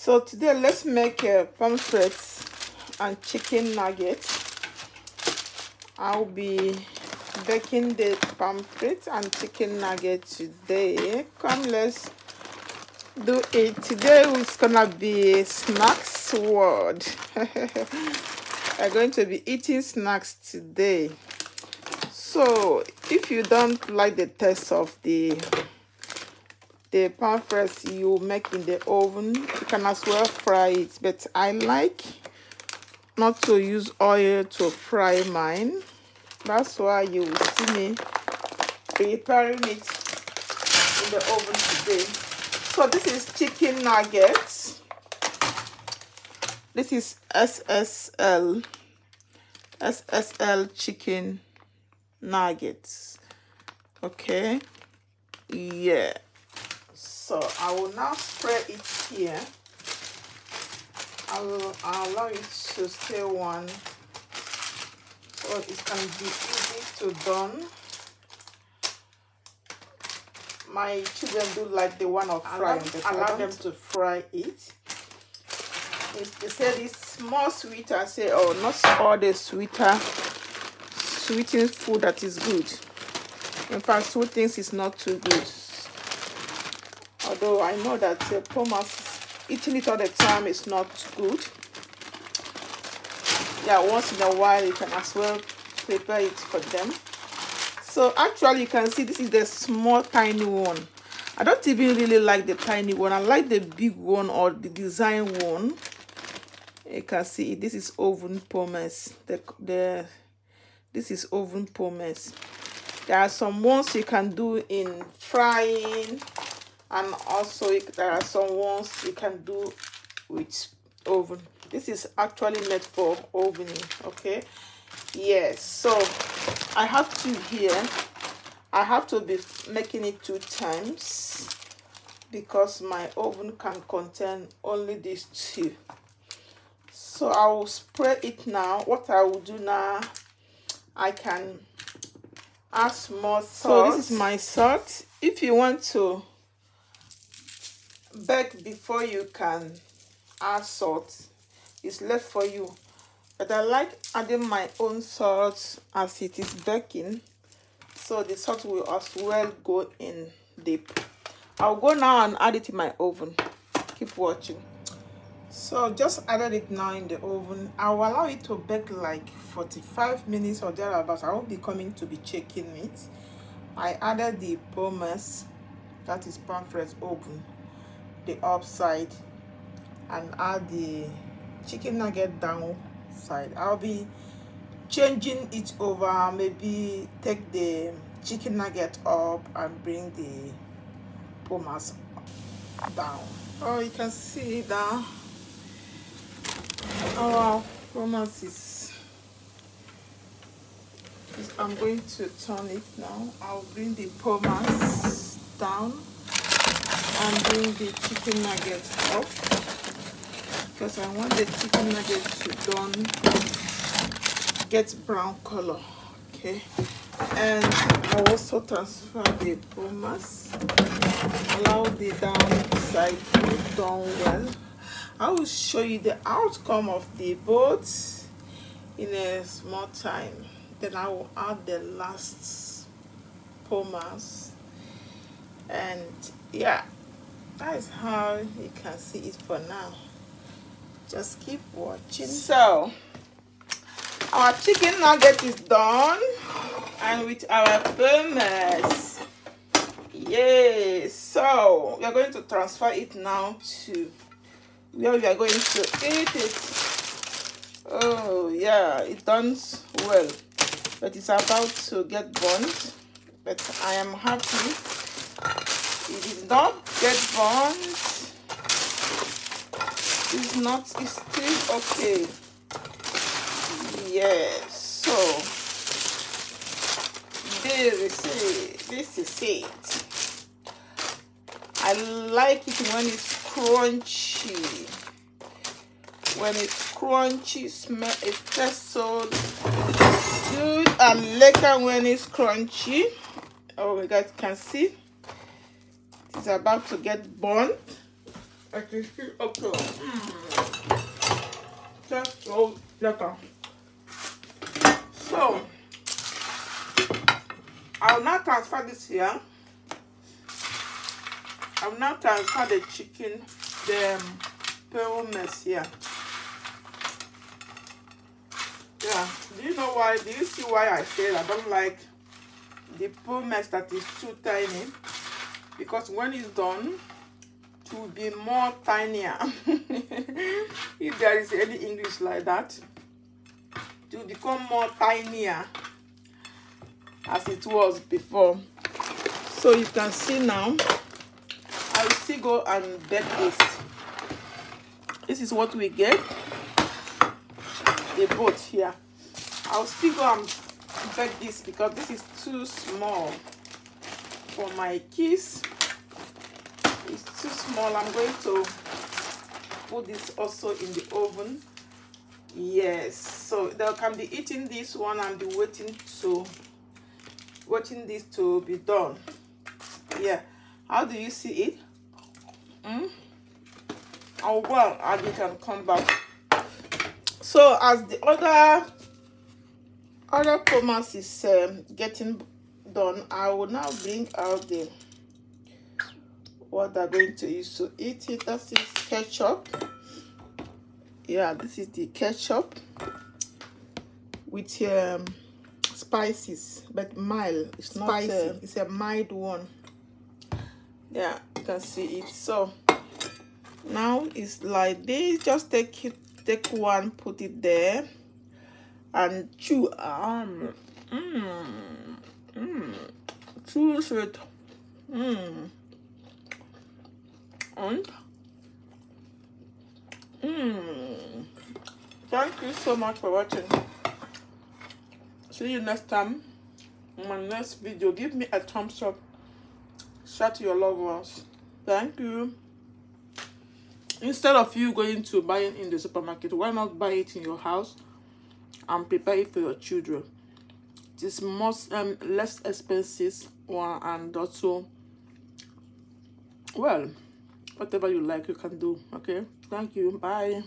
So today let's make pommes frites and chicken nuggets. I'll be baking the pommes frites and chicken nuggets today. Come, let's do it. Today is gonna be snacks world. We're going to be eating snacks today. So if you don't like the taste of the pommes frites you make in the oven, you can as well fry it, but I like not to use oil to fry mine. That's why you will see me preparing it in the oven today. So this is chicken nuggets. This is SSL chicken nuggets. Okay, yeah. So I will now spread it here. I'll allow it to stay warm so it can be easy to done. My children do like the one of frying, but allow them to fry it. They say it's more sweeter. I say, oh, not all the sweetened food that is good. In fact, sweet things is not too good. Although I know that pommes, eating it all the time is not good. Yeah, once in a while you can as well prepare it for them. So actually you can see this is the small tiny one. I don't even really like the tiny one. I like the big one or the design one. You can see this is oven pommes. This is oven pommes. There are some ones you can do in frying, and also there are some ones you can do with oven. This is actually made for ovening. Okay, yes. So I have two here. I have to be making it 2 times because my oven can contain only these 2. So I will spread it now. What I will do now, I can add more salt. So this is my salt. If you want to bake before you can add salt, it's left for you, but I like adding my own salt as it is baking, so the salt will as well go in deep. I'll go now and add it in my oven. Keep watching. So just added it now in the oven. I'll allow it to bake like 45 minutes or thereabouts. I will be coming to be checking it. I added the pommes, that is pommes frites oven, the upside, and add the chicken nugget down side. I'll be changing it over, maybe take the chicken nugget up and bring the pommes down. Oh, you can see that our pommes is I'm going to turn it now. I'll bring the pommes down and bring the chicken nuggets up, because I want the chicken nuggets to get brown color. Okay, and I also transfer the pommes. Allow the downside to done well. I will show you the outcome of the both in a small time. Then I will add the last pommes, and yeah, that is how you can see it for now. Just keep watching. So our chicken nugget is done, and with our pommes. Yes, so we are going to transfer it now to where we are going to eat it. Oh yeah, it done well, but it's about to get burnt, but I am happy it did not get burnt. It's still okay. Yes, so this is it. I like it when it's crunchy. When it's crunchy, it tastes so good, and later when it's crunchy, oh, you guys can see it's about to get burnt. It is still okay. Just so lekker. So I'll now transfer this here. I'll now transfer the chicken, the pommes here. Yeah, do you know why? Do you see why I said I don't like the pommes that is too tiny? Because when it's done, it will be more tinier. If there is any English like that, it will become more tinier as it was before. So you can see now, I will still go and bake this. This is what we get. The boat here. I'll still go and bake this because this is too small for my kids. It's too small. I'm going to put this also in the oven. Yes, so they can be eating this one and be waiting this to be done. Yeah, how do you see it? I'll go and add it and come back. So as the other pommes is getting done, I will now bring out the what they're going to use to eat it. That is ketchup. Yeah, this is the ketchup with spices, but mild. It's not spicy. It's a mild one. Yeah, you can see it. So now it's like this. Just take one, put it there, and chew. Chew sweet. And thank you so much for watching. See you next time in my next video. Give me a thumbs up. Share to your loved ones. Thank you. Instead of you going to buy it in the supermarket, why not buy it in your house and prepare it for your children? It is most less expensive one, and also, well, whatever you like you can do. Okay, thank you, bye.